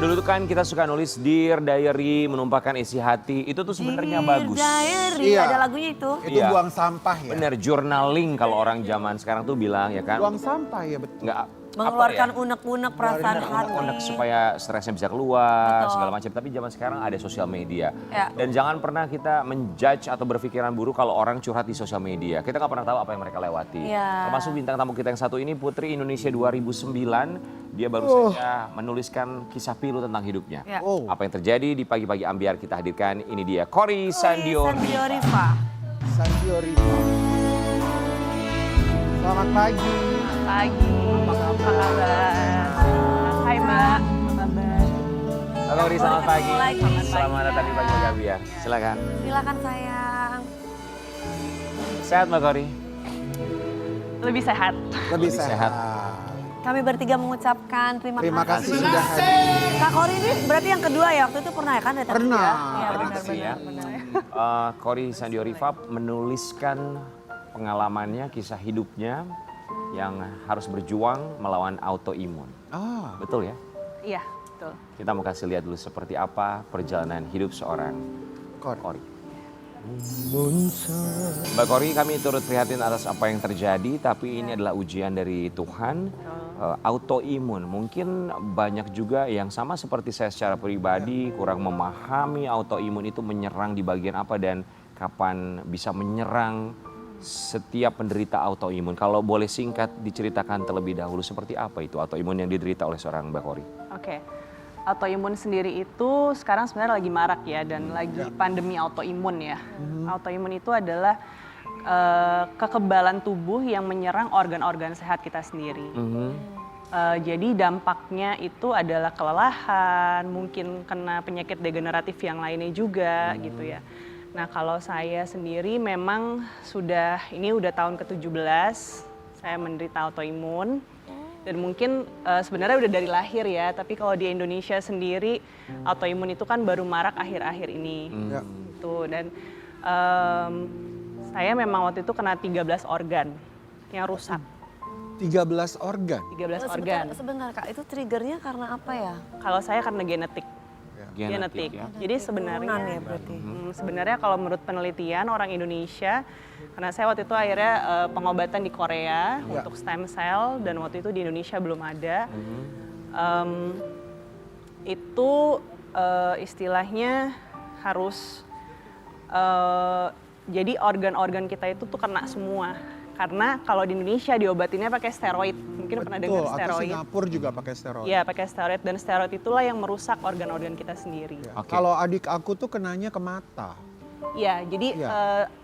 Dulu tuh kan kita suka nulis Dear Diary, menumpahkan isi hati. Itu tuh sebenarnya bagus. Diary, Iya. ada lagunya itu. Itu Iya. buang sampah ya. Bener, journaling kalau orang zaman sekarang tuh bilang ya kan. Buang sampah ya betul. Nggak, Mengeluarkan apa ya? unek-unek perasaan hati. Unek supaya stresnya bisa keluar, Betul. segala macam. Tapi zaman sekarang ada sosial media. Ya. Dan jangan pernah kita menjudge atau berpikiran buruk kalau orang curhat di sosial media. Kita nggak pernah tahu apa yang mereka lewati. Ya. Termasuk bintang tamu kita yang satu ini, Putri Indonesia 2009. Dia baru saja menuliskan kisah pilu tentang hidupnya. Ya. Oh. Apa yang terjadi di pagi-pagi ambiar kita hadirkan. Ini dia, Cory Sandio. Sandio Rifa. Sandio Rifa. Selamat pagi. Pagi, apa kabar? Hai Mbak, apa kabar? Halo Cory, selamat pagi. Selamat Datang di Pagi Ambiar. Silakan. Silakan sayang. Sehat Mbak Cory? Lebih sehat. Lebih sehat. sehat. Kami bertiga mengucapkan Terima kasih sudah hadir. Kak Cory ini berarti yang kedua ya, waktu itu pernah ya kan datang Pernah. juga? Iya Ada benar sih ya. benar. Cory Sandio Rifa menuliskan pengalamannya, kisah hidupnya yang harus berjuang melawan autoimun. Ah, Betul ya? Iya, betul. Kita mau kasih lihat dulu seperti apa perjalanan hidup seorang Kor. Cory. Mbak Cory, kami turut prihatin atas apa yang terjadi, tapi ini adalah ujian dari Tuhan. Autoimun, mungkin banyak juga yang sama seperti saya secara pribadi kurang memahami autoimun itu menyerang di bagian apa dan kapan bisa menyerang setiap penderita autoimun. Kalau boleh singkat diceritakan terlebih dahulu seperti apa itu autoimun yang diderita oleh seorang Mbak Cory. Oke. Autoimun sendiri itu sekarang sebenarnya lagi marak ya dan lagi pandemi autoimun ya. Autoimun itu adalah kekebalan tubuh yang menyerang organ-organ sehat kita sendiri. Jadi dampaknya itu adalah kelelahan, mungkin kena penyakit degeneratif yang lainnya juga gitu ya. Nah kalau saya sendiri memang ini udah tahun ke-17 saya menderita autoimun. Dan mungkin sebenarnya udah dari lahir ya, tapi kalau di Indonesia sendiri autoimun itu kan baru marak akhir-akhir ini. Ya. Gitu. Dan saya memang waktu itu kena 13 organ yang rusak. 13 organ. 13 organ. Sebentar Kak, itu triggernya karena apa ya? Kalau saya karena genetik. Genetik ya. Jadi sebenarnya Turunan ya berarti. sebenarnya kalau menurut penelitian orang Indonesia, karena saya waktu itu akhirnya pengobatan di Korea untuk stem cell dan waktu itu di Indonesia belum ada. Itu istilahnya harus jadi organ-organ kita itu tuh kena semua. Karena kalau di Indonesia diobatinnya pakai steroid, mungkin pernah dengar Betul, atau steroid. Singapura juga pakai steroid. Iya, pakai steroid dan steroid itulah yang merusak organ-organ kita sendiri. Ya. Oke. Kalau adik aku tuh kenanya ke mata. Iya, jadi Iya.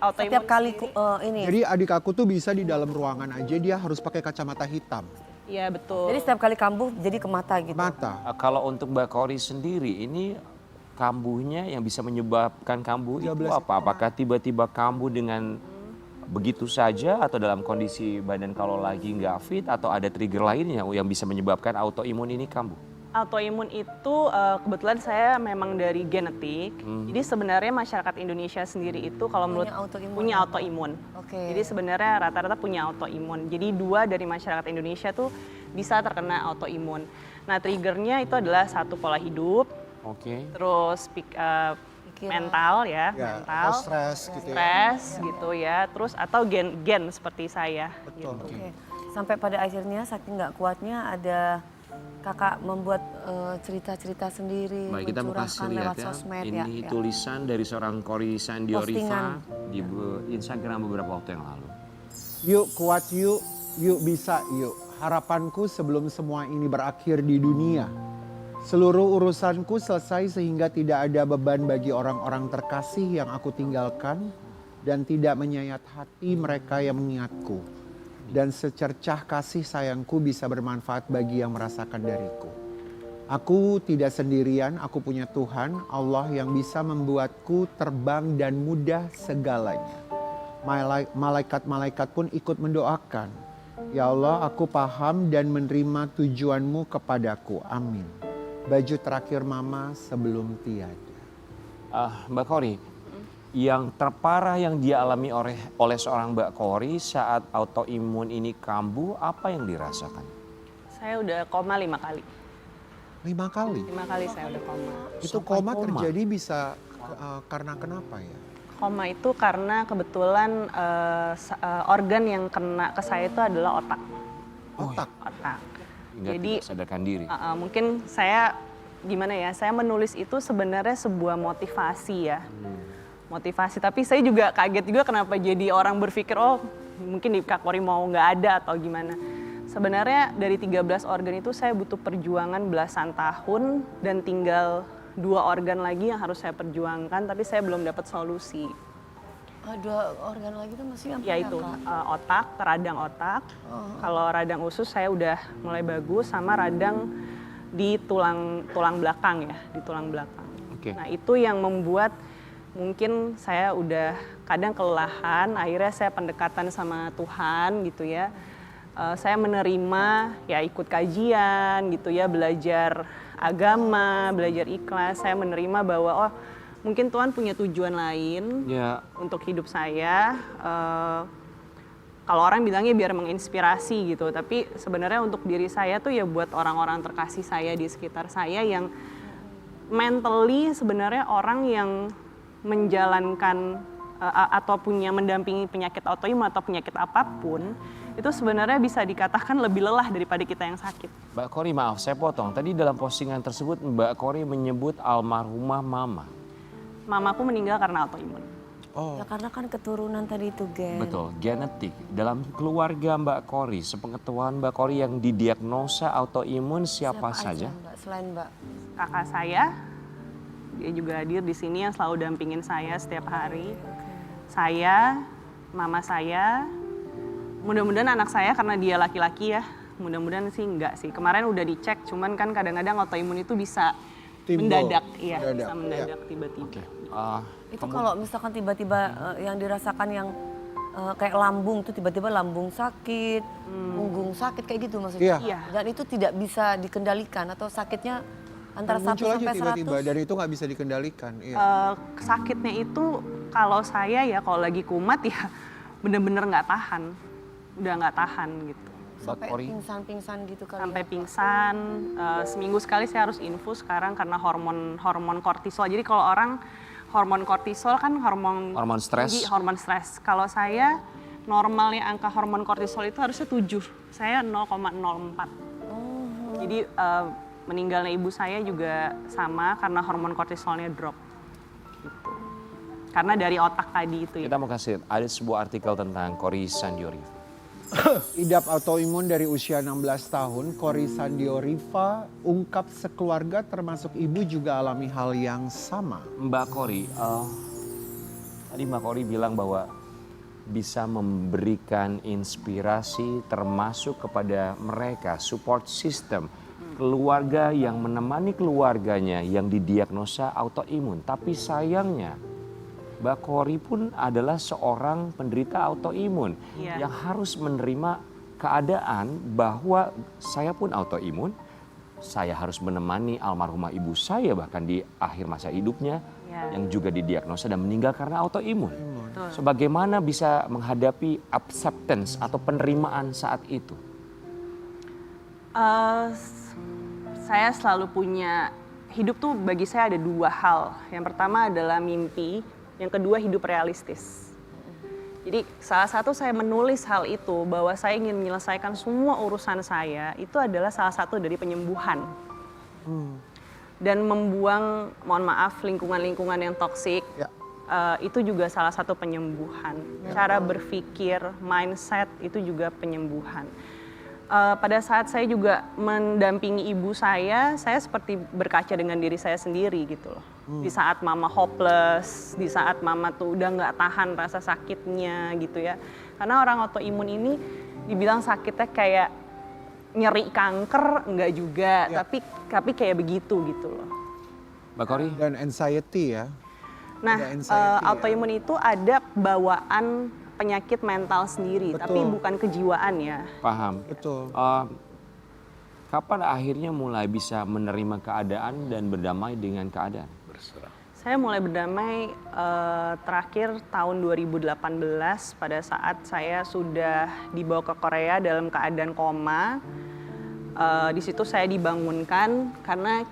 autoimun Setiap kali sendiri- ini. Jadi adik aku tuh bisa di dalam ruangan aja dia harus pakai kacamata hitam. Iya, betul. Jadi setiap kali kambuh jadi ke mata gitu. Mata. Kalau untuk Mbak Cory sendiri, ini kambuhnya yang bisa menyebabkan kambuh itu 13 apa? Apakah tiba-tiba kambuh dengan begitu saja atau dalam kondisi badan kalau lagi nggak fit atau ada trigger lainnya yang bisa menyebabkan autoimun ini kambuh? Autoimun itu kebetulan saya memang dari genetik. Jadi sebenarnya masyarakat Indonesia sendiri itu kalau menurut autoimun. punya autoimun. Oke. Jadi sebenarnya rata-rata punya autoimun. Jadi 2 dari masyarakat Indonesia tuh bisa terkena autoimun. Nah, triggernya itu adalah satu pola hidup, Oke. terus mental ya, Ya, mental, atau stres gitu ya. stres gitu ya, terus atau gen seperti saya. Betul. Gitu. Oke. Sampai pada akhirnya saking nggak kuatnya ada kakak membuat cerita-cerita sendiri, Baik, kita mau kasih mencurahkan lihat lewat ya. sosmed Ini ya. tulisan dari seorang Cory Sandio Rifa Postingan. di Instagram beberapa waktu yang lalu. Yuk kuat yuk, yuk bisa yuk. Harapanku sebelum semua ini berakhir di dunia. Seluruh urusanku selesai sehingga tidak ada beban bagi orang-orang terkasih yang aku tinggalkan dan tidak menyayat hati mereka yang mengingatku. Dan secercah kasih sayangku bisa bermanfaat bagi yang merasakan dariku. Aku tidak sendirian, aku punya Tuhan, Allah yang bisa membuatku terbang dan mudah segalanya. Malaikat-malaikat pun ikut mendoakan. Ya Allah, aku paham dan menerima tujuanmu kepadaku. Amin. Baju terakhir mama sebelum tiada. Mbak Cory, yang terparah yang dia alami oleh seorang Mbak Cory saat autoimun ini kambuh, apa yang dirasakan? Saya udah koma 5 kali. 5 kali. 5 kali saya udah koma. Itu Sampai koma koma? terjadi bisa karena kenapa ya? Koma itu karena kebetulan organ yang kena ke saya itu adalah otak. Otak. Otak. Hingga Jadi tidak sadarkan diri. mungkin saya gimana ya? Saya menulis itu sebenarnya sebuah motivasi ya. Motivasi. Tapi saya juga kaget juga kenapa jadi orang berpikir oh mungkin di Kak Kori mau nggak ada atau gimana. Sebenarnya dari 13 organ itu saya butuh perjuangan belasan tahun dan tinggal 2 organ lagi yang harus saya perjuangkan tapi saya belum dapat solusi. 2 organ lagi tuh maksudnya apa Yaitu Kak? otak, radang otak. Kalau radang usus saya udah mulai bagus sama radang di tulang belakang ya, di tulang belakang. Oke. Nah, itu yang membuat mungkin saya udah kadang kelelahan, akhirnya saya pendekatan sama Tuhan gitu ya. Saya menerima ya ikut kajian gitu ya, belajar agama, belajar ikhlas. Saya menerima bahwa oh mungkin Tuhan punya tujuan lain Ya, untuk hidup saya. Kalau orang bilangnya biar menginspirasi gitu, tapi sebenarnya untuk diri saya tuh ya buat orang-orang terkasih saya di sekitar saya yang mentally sebenarnya orang yang menjalankan atau punya mendampingi penyakit autoimun atau penyakit apapun itu sebenarnya bisa dikatakan lebih lelah daripada kita yang sakit. Mbak Kori maaf saya potong. Tadi dalam postingan tersebut Mbak Kori menyebut almarhumah mama. Mamaku meninggal karena autoimun. Oh, Ya karena kan keturunan tadi itu gen. Betul, genetik. Dalam keluarga Mbak Kori, sepengetahuan Mbak Kori yang didiagnosa autoimun siapa saja? Mbak selain Mbak? Kakak saya, dia juga hadir di sini yang selalu dampingin saya setiap hari. Saya, mama saya, mudah-mudahan anak saya karena dia laki-laki ya, mudah-mudahan sih enggak sih. Kemarin udah dicek, cuman kan kadang-kadang autoimun itu bisa Timbul. mendadak, iya Mendadak, bisa mendadak tiba-tiba. Itu kalau misalkan tiba-tiba yang dirasakan yang kayak lambung tuh tiba-tiba lambung sakit, punggung sakit kayak gitu maksudnya. Iya. Dan itu tidak bisa dikendalikan atau sakitnya antara 1 muncul aja sampai tiba-tiba 100. dan itu nggak bisa dikendalikan. Iya. Sakitnya itu kalau saya ya kalau lagi kumat ya bener-bener nggak tahan, udah nggak tahan gitu. Sampai Kori. pingsan-pingsan gitu kali Sampai ya, Pak. pingsan, seminggu sekali saya harus infus sekarang karena hormon kortisol. Jadi kalau orang hormon kortisol kan hormon stres. tinggi, hormon stres. Kalau saya normalnya angka hormon kortisol itu harusnya 7, saya 0,04. Jadi meninggalnya ibu saya juga sama karena hormon kortisolnya drop. Gitu. Karena dari otak tadi itu ya. Kita mau kasih, ada sebuah artikel tentang Kori Sandioriva. Idap autoimun dari usia 16 tahun, Kori Sandioriva ungkap sekeluarga termasuk ibu juga alami hal yang sama. Mbak Kori, tadi Mbak Kori bilang bahwa bisa memberikan inspirasi termasuk kepada mereka, support system, keluarga yang menemani keluarganya yang didiagnosa autoimun. Tapi sayangnya Mbak Kori pun adalah seorang penderita autoimun Iya. yang harus menerima keadaan bahwa saya pun autoimun, saya harus menemani almarhumah ibu saya bahkan di akhir masa hidupnya Ya. yang juga didiagnosa dan meninggal karena autoimun. Betul. Sebagaimana bisa menghadapi acceptance atau penerimaan saat itu? Saya selalu punya, hidup tuh bagi saya ada 2 hal. Yang pertama adalah mimpi, yang kedua hidup realistis. Jadi salah satu saya menulis hal itu bahwa saya ingin menyelesaikan semua urusan saya, itu adalah salah satu dari penyembuhan. Dan membuang, mohon maaf, lingkungan-lingkungan yang toksik, Ya. itu juga salah satu penyembuhan. Cara berpikir, mindset itu juga penyembuhan. Pada saat saya juga mendampingi ibu saya seperti berkaca dengan diri saya sendiri gitu loh. Di saat mama hopeless, di saat mama tuh udah nggak tahan rasa sakitnya gitu ya. Karena orang autoimun ini dibilang sakitnya kayak nyeri kanker, enggak juga, Ya. tapi kayak begitu gitu loh. Mbak Kori? Dan anxiety ya. Nah, Ada anxiety ya. autoimun itu ada bawaan penyakit mental sendiri, Betul. tapi bukan kejiwaan ya. Paham. Betul. Kapan akhirnya mulai bisa menerima keadaan dan berdamai dengan keadaan? Saya mulai berdamai terakhir tahun 2018 pada saat saya sudah dibawa ke Korea dalam keadaan koma. Di situ saya dibangunkan karena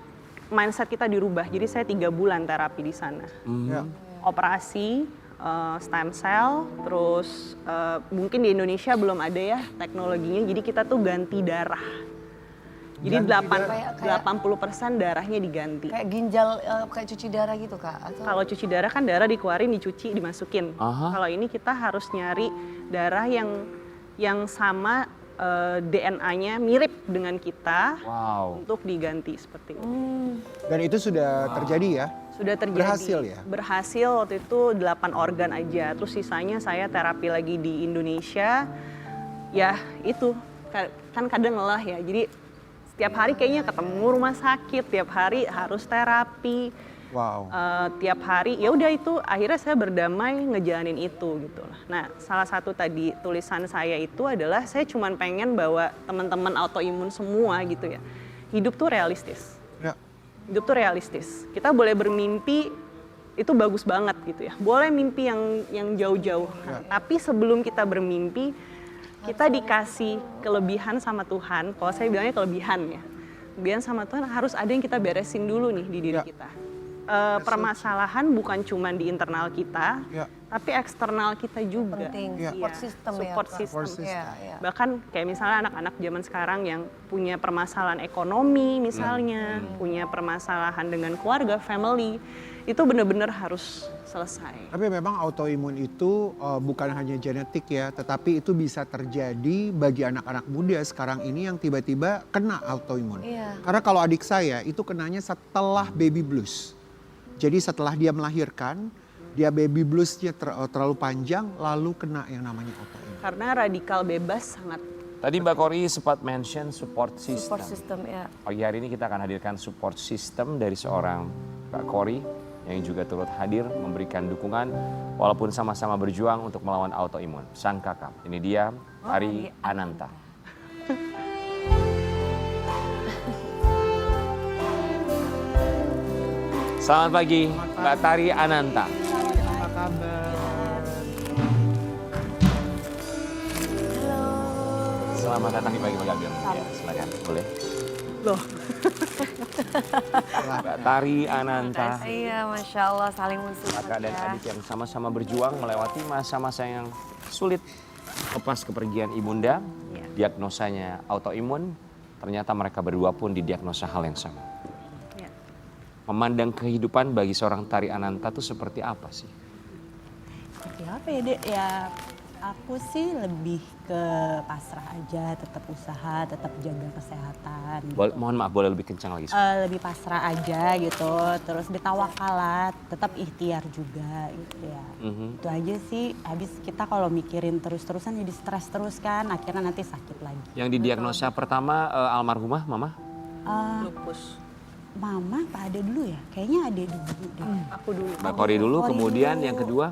mindset kita dirubah. Jadi saya 3 bulan terapi di sana. Ya. Operasi, stem cell, terus mungkin di Indonesia belum ada ya teknologinya. Jadi kita tuh ganti darah. Jadi Ganti 80% darahnya diganti. Kayak ginjal, kayak cuci darah gitu Kak? Atau Kalau cuci darah kan darah dikeluarin, dicuci, dimasukin. Aha. Kalau ini kita harus nyari darah yang sama DNA-nya mirip dengan kita Wow. untuk diganti seperti itu. Dan itu sudah terjadi ya? Sudah terjadi. Berhasil ya? Berhasil waktu itu 8 organ aja. Terus sisanya saya terapi lagi di Indonesia. Ya itu kan kadang lelah ya. Jadi setiap hari kayaknya ketemu rumah sakit, tiap hari harus terapi. Wow. Tiap hari ya udah itu akhirnya saya berdamai ngejalanin itu gitu. Nah, salah satu tadi tulisan saya itu adalah saya cuman pengen bawa teman-teman autoimun semua gitu ya. Hidup tuh realistis. Ya. Hidup tuh realistis. Kita boleh bermimpi itu bagus banget gitu ya. Boleh mimpi yang jauh-jauh. Nah, tapi sebelum kita bermimpi kita dikasih kelebihan sama Tuhan. Kalau saya bilangnya kelebihan ya. Kelebihan sama Tuhan harus ada yang kita beresin dulu nih di diri Ya. kita. Permasalahan bukan cuma di internal kita, Ya. tapi eksternal kita juga. penting, Iya. support system ya Support Kak? system. Support system. Iya, iya. Bahkan kayak misalnya anak-anak zaman sekarang yang punya permasalahan ekonomi misalnya, punya permasalahan dengan keluarga, family, itu benar-benar harus selesai. Tapi memang autoimun itu bukan hanya genetik ya, tetapi itu bisa terjadi bagi anak-anak muda sekarang ini yang tiba-tiba kena autoimun. Iya. Karena kalau adik saya itu kenanya setelah baby blues. Jadi setelah dia melahirkan, dia baby bluesnya terlalu panjang, lalu kena yang namanya autoimun. Karena radikal bebas sangat Tadi Mbak Kori sempat mention support system. Support system ya. Pagi hari ini kita akan hadirkan support system dari seorang Mbak Kori yang juga turut hadir memberikan dukungan walaupun sama-sama berjuang untuk melawan autoimun. Sang kakak, ini dia Tari Ananta. Selamat pagi Mbak Tari Ananta. Apa kabar? Selamat datang di Pagi Pagi. Ya, silakan, boleh. loh. Mbak Tari Ananta. Iya, Masya Allah saling mensupport Kakak dan ya. adik yang sama-sama berjuang melewati masa-masa yang sulit. Lepas kepergian ibunda, diagnosanya autoimun, ternyata mereka berdua pun didiagnosa hal yang sama. Ya. Memandang kehidupan bagi seorang Tari Ananta itu seperti apa sih? Seperti apa ya Dek? Ya aku sih lebih ke pasrah aja, tetap usaha, tetap jaga kesehatan. Mohon maaf, boleh lebih kencang lagi? Lebih pasrah aja gitu, terus bertawakalat, tetap ikhtiar juga gitu ya. Itu aja sih, habis kita kalau mikirin terus-terusan jadi stres terus kan, akhirnya nanti sakit lagi. Yang didiagnosa pertama almarhumah, Mama? Lupus. Mama apa Ade dulu ya? Kayaknya Ade dulu deh. Aku dulu. Mbak Kori dulu, Kori kemudian dulu. yang kedua?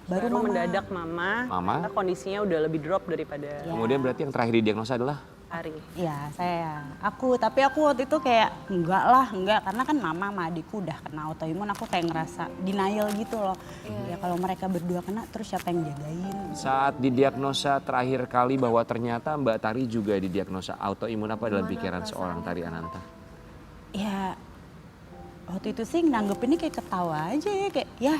Baru Baru Mama. mendadak mama, karena kondisinya udah lebih drop daripada Kemudian berarti yang terakhir didiagnosa adalah? Ari. Ya tapi aku waktu itu kayak enggak karena kan mama sama adikku udah kena autoimun, aku kayak ngerasa denial gitu loh. Ya kalau mereka berdua kena terus siapa yang jagain? Saat didiagnosa terakhir kali bahwa ternyata Mbak Tari juga didiagnosa autoimun, apa dalam pikiran seorang Tari Ananta? Ya waktu itu sih nanggepinnya kayak ketawa aja ya, kayak ya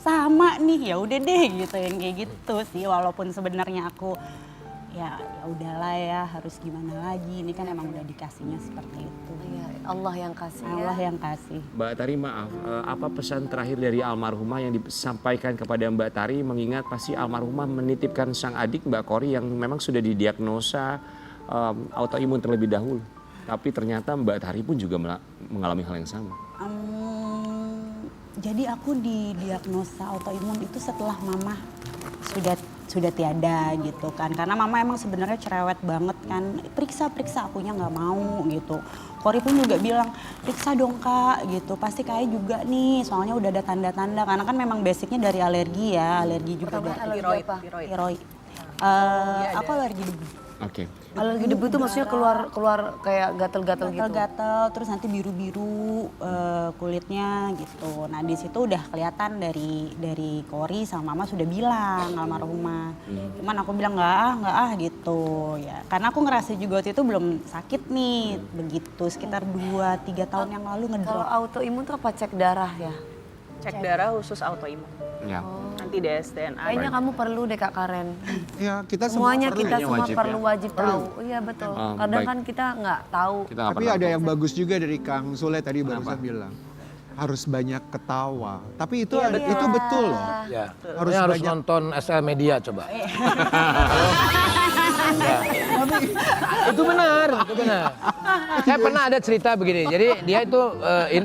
sama nih, ya udah deh gitu, yang kayak gitu sih. Walaupun sebenarnya aku ya udahlah ya, harus gimana lagi, ini kan emang udah dikasihnya seperti itu. Iya, Allah yang kasih ya. Allah yang kasih. Mbak Tari, maaf, apa pesan terakhir dari almarhumah yang disampaikan kepada Mbak Tari, mengingat pasti almarhumah menitipkan sang adik Mbak Kori yang memang sudah didiagnosa autoimun terlebih dahulu. Tapi ternyata Mbak Tari pun juga mengalami hal yang sama. Jadi aku didiagnosa autoimun itu setelah mama sudah tiada gitu kan. Karena mama emang sebenarnya cerewet banget kan. Periksa akunya nggak mau gitu. Kori pun juga bilang, periksa dong Kak gitu. Pasti Kak juga nih, soalnya udah ada tanda-tanda. Karena kan memang basicnya dari alergi ya. Alergi juga Pertama dari alergi apa? tiroid. Aku alergi debu. Oke. Kalau lagi debu tuh maksudnya keluar kayak gatel-gatel gitu. Gatal-gatal, terus nanti biru-biru kulitnya gitu. Nah di situ udah kelihatan dari Kori sama Mama sudah bilang almarhumah. Cuman aku bilang nggak ah gitu ya. Karena aku ngerasa juga waktu itu belum sakit nih, begitu sekitar 2-3 tahun yang lalu Kalau ngedrop. autoimun tuh apa cek darah ya? Cek darah khusus autoimun. Ya. Nanti DSDNA. Kayaknya kamu perlu deh Kak Karen. Ya, kita semua Semuanya perlu. kita Kayaknya semua wajib perlu ya. wajib tahu. Iya betul. Kadang baik. kan kita nggak tahu. Kita nggak Tapi pernah ada tahu. yang bagus juga dari Kang Sule tadi Kenapa? barusan bilang. Harus banyak ketawa. Tapi itu Iya, itu betul loh. Ya. Harus Harus banyak. nonton SL Media coba. Ya. Itu benar. Saya pernah ada cerita begini. Jadi dia itu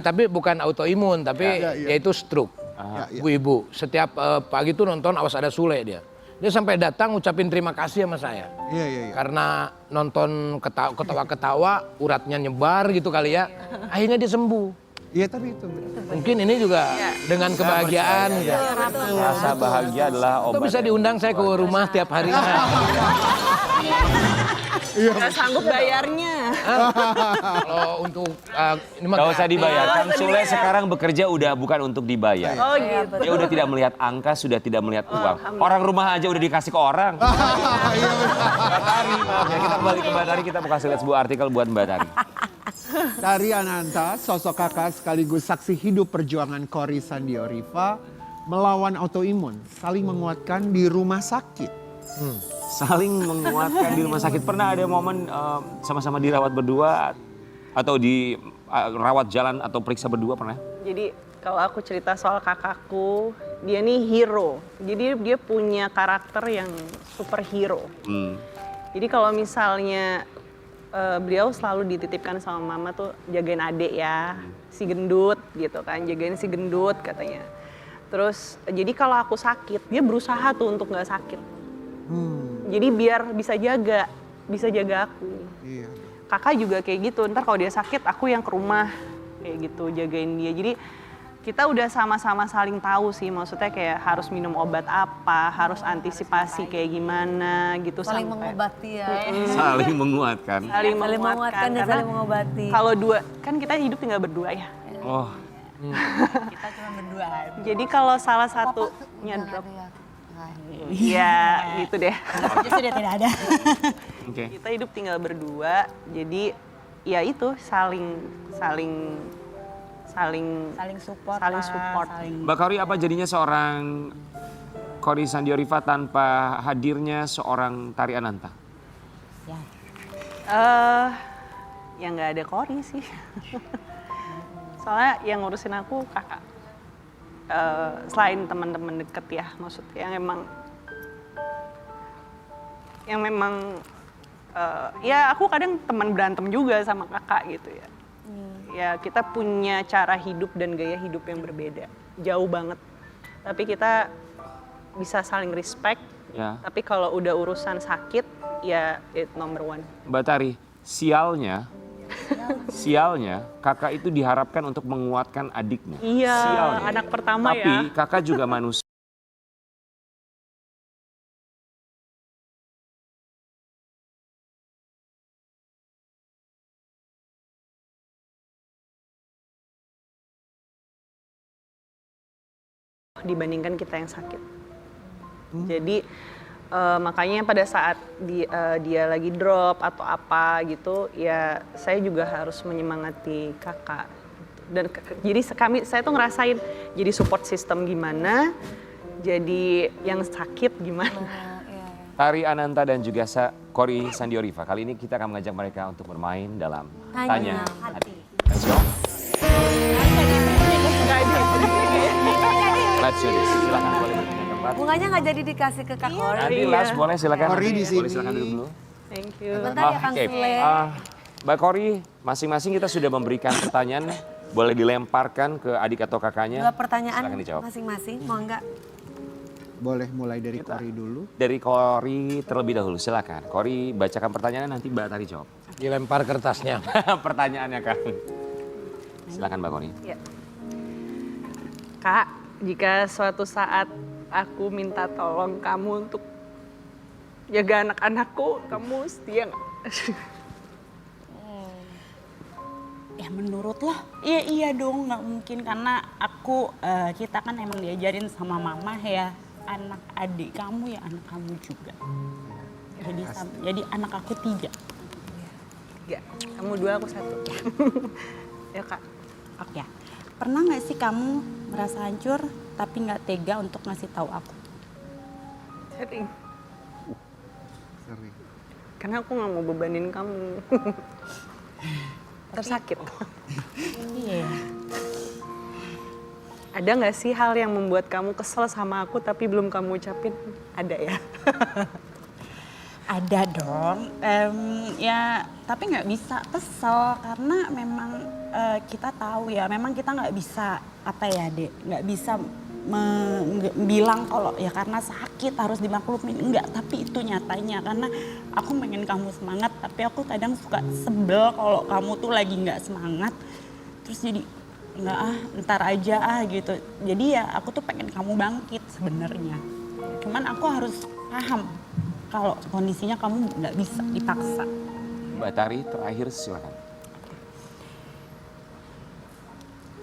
tapi bukan autoimun, tapi dia itu stroke. Ya, ya. Ibu-ibu, setiap pagi tuh nonton Awas Ada Sule dia. Dia sampai datang ngucapin terima kasih sama saya. Iya, iya, iya. Karena nonton ketawa-ketawa, uratnya nyebar gitu kali ya. Akhirnya dia sembuh. Iya, tapi itu benar. Mungkin ini juga dengan kebahagiaan. Ya. Rasa bahagia adalah Itu obat. bisa diundang saya ke rumah tiap hari. Nggak sanggup bayarnya. Kalau untuk ini mah Gak usah dibayar. Kang Sule dibayar. sekarang bekerja udah bukan untuk dibayar. Oh gitu. Dia udah tidak melihat angka, sudah tidak melihat uang. Orang rumah aja udah dikasih ke orang. Mbak Tari, ya kita kembali ke Mbak Tari, kita mau kasih lihat sebuah artikel buat Mbak Tari. Tari Ananta, sosok kakak sekaligus saksi hidup perjuangan Kori Sandioriva melawan autoimun, saling menguatkan di rumah sakit. Saling menguatkan di rumah sakit. Pernah ada momen sama-sama dirawat berdua atau di rawat jalan atau periksa berdua pernah? Jadi kalau aku cerita soal kakakku, dia nih hero. Jadi dia punya karakter yang superhero. Jadi kalau misalnya beliau selalu dititipkan sama mama tuh jagain adik ya, si gendut gitu kan, jagain si gendut katanya. Terus jadi kalau aku sakit, dia berusaha tuh untuk nggak sakit. Jadi biar bisa jaga aku. Iya. Kakak juga kayak gitu, ntar kalau dia sakit aku yang ke rumah kayak gitu jagain dia. Jadi kita udah sama-sama saling tahu sih, maksudnya kayak harus minum obat apa, harus antisipasi kayak gimana gitu. Saling sampai- mengobati ya. Saling menguatkan. Saling Saling menguatkan dan karena saling mengobati. kalau dua, kan kita hidup tinggal berdua ya. Oh, Kita cuma berdua. Jadi kalau salah satunya drop, ya gitu deh. Sudah tidak ada. oke. Kita hidup tinggal berdua, jadi ya itu saling Support. Saling lah, support. Mbak Kori, apa jadinya seorang Kori Sandioriva tanpa hadirnya seorang Tari Ananta? Ya. Ya nggak ada Kori sih. Soalnya yang ngurusin aku kakak. Selain teman-teman deket ya, maksudnya yang memang ya aku kadang teman berantem juga sama kakak gitu ya. Ya kita punya cara hidup dan gaya hidup yang berbeda, jauh banget. Tapi kita bisa saling respect. Ya. Tapi kalau udah urusan sakit, ya it number one. Mbak Tari, sialnya kakak itu diharapkan untuk menguatkan adiknya. Iya, Sialnya. anak pertama Tapi ya. kakak juga manusia. Dibandingkan kita yang sakit. Jadi makanya pada saat dia lagi drop atau apa gitu, ya saya juga harus menyemangati kakak. Dan jadi saya tuh ngerasain jadi support system gimana, jadi yang sakit gimana. Tari Ananta dan juga Kori Sandioriva. Kali ini kita akan mengajak mereka untuk bermain dalam Tanya Hati. Let's go. Let's do this. Silakan boleh berpindah tempat. Bunganya nggak jadi dikasih ke Kak Kori. Nanti Las boleh silakan. Kori di sini. Boleh silakan duduk dulu. Thank you. Bentar ya Kang Oke. Sule. Mbak Kori, masing-masing kita sudah memberikan pertanyaan. Boleh dilemparkan ke adik atau kakaknya. Dua pertanyaan Silakan dijawab. masing-masing, mau nggak? Boleh mulai dari Kori dulu. Dari Kori terlebih dahulu, silakan. Kori bacakan pertanyaannya, nanti Mbak Tari jawab. Dilempar kertasnya. Pertanyaannya Kang. Silakan Mbak Kori. Ya. Kak, jika suatu saat aku minta tolong kamu untuk jaga anak-anakku, kamu setia nggak? Ya menurut lo, iya dong, nggak mungkin karena kita kan emang diajarin sama mama ya, anak adik kamu ya anak kamu juga. Jadi anak aku 3. 3, kamu 2, aku 1. Ya Kak. Oke. Pernah nggak sih kamu merasa hancur tapi nggak tega untuk ngasih tahu aku? Sering. Sering. Karena aku nggak mau bebanin kamu. Tersakit. Iya. Ada nggak sih hal yang membuat kamu kesel sama aku tapi belum kamu ucapin? Ada ya? Ada dong. Ya tapi nggak bisa kesel karena memang kita tahu ya, memang kita nggak bisa nggak bisa bilang kalau ya karena sakit harus dimaklumin, enggak, tapi itu nyatanya karena aku pengen kamu semangat tapi aku kadang suka sebel kalau kamu tuh lagi nggak semangat terus jadi nggak ntar aja gitu, jadi ya aku tuh pengen kamu bangkit sebenarnya, cuman aku harus paham kalau kondisinya kamu nggak bisa dipaksa. Mbak Tari terakhir silakan.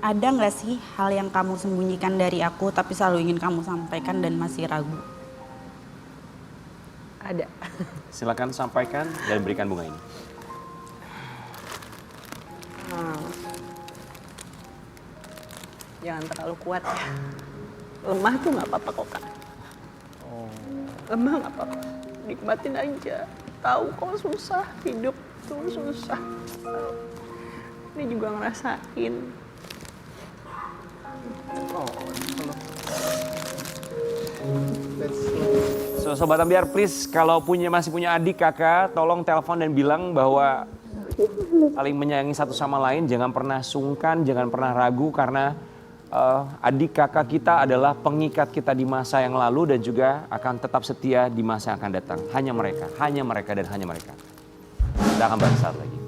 Ada nggak sih hal yang kamu sembunyikan dari aku tapi selalu ingin kamu sampaikan dan masih ragu? Ada. Silakan sampaikan dan berikan bunga ini. Jangan terlalu kuat ya. Lemah tuh nggak apa-apa kok Kak. Lemah nggak apa-apa. Nikmatin aja. Tahu kok susah, hidup tuh susah. Ini juga ngerasain. So, Sobat Ambiar, please kalau masih punya adik kakak, tolong telepon dan bilang bahwa saling menyayangi satu sama lain, jangan pernah sungkan, jangan pernah ragu karena adik kakak kita adalah pengikat kita di masa yang lalu dan juga akan tetap setia di masa yang akan datang. Hanya mereka dan hanya mereka. Kita akan bahas saat lagi.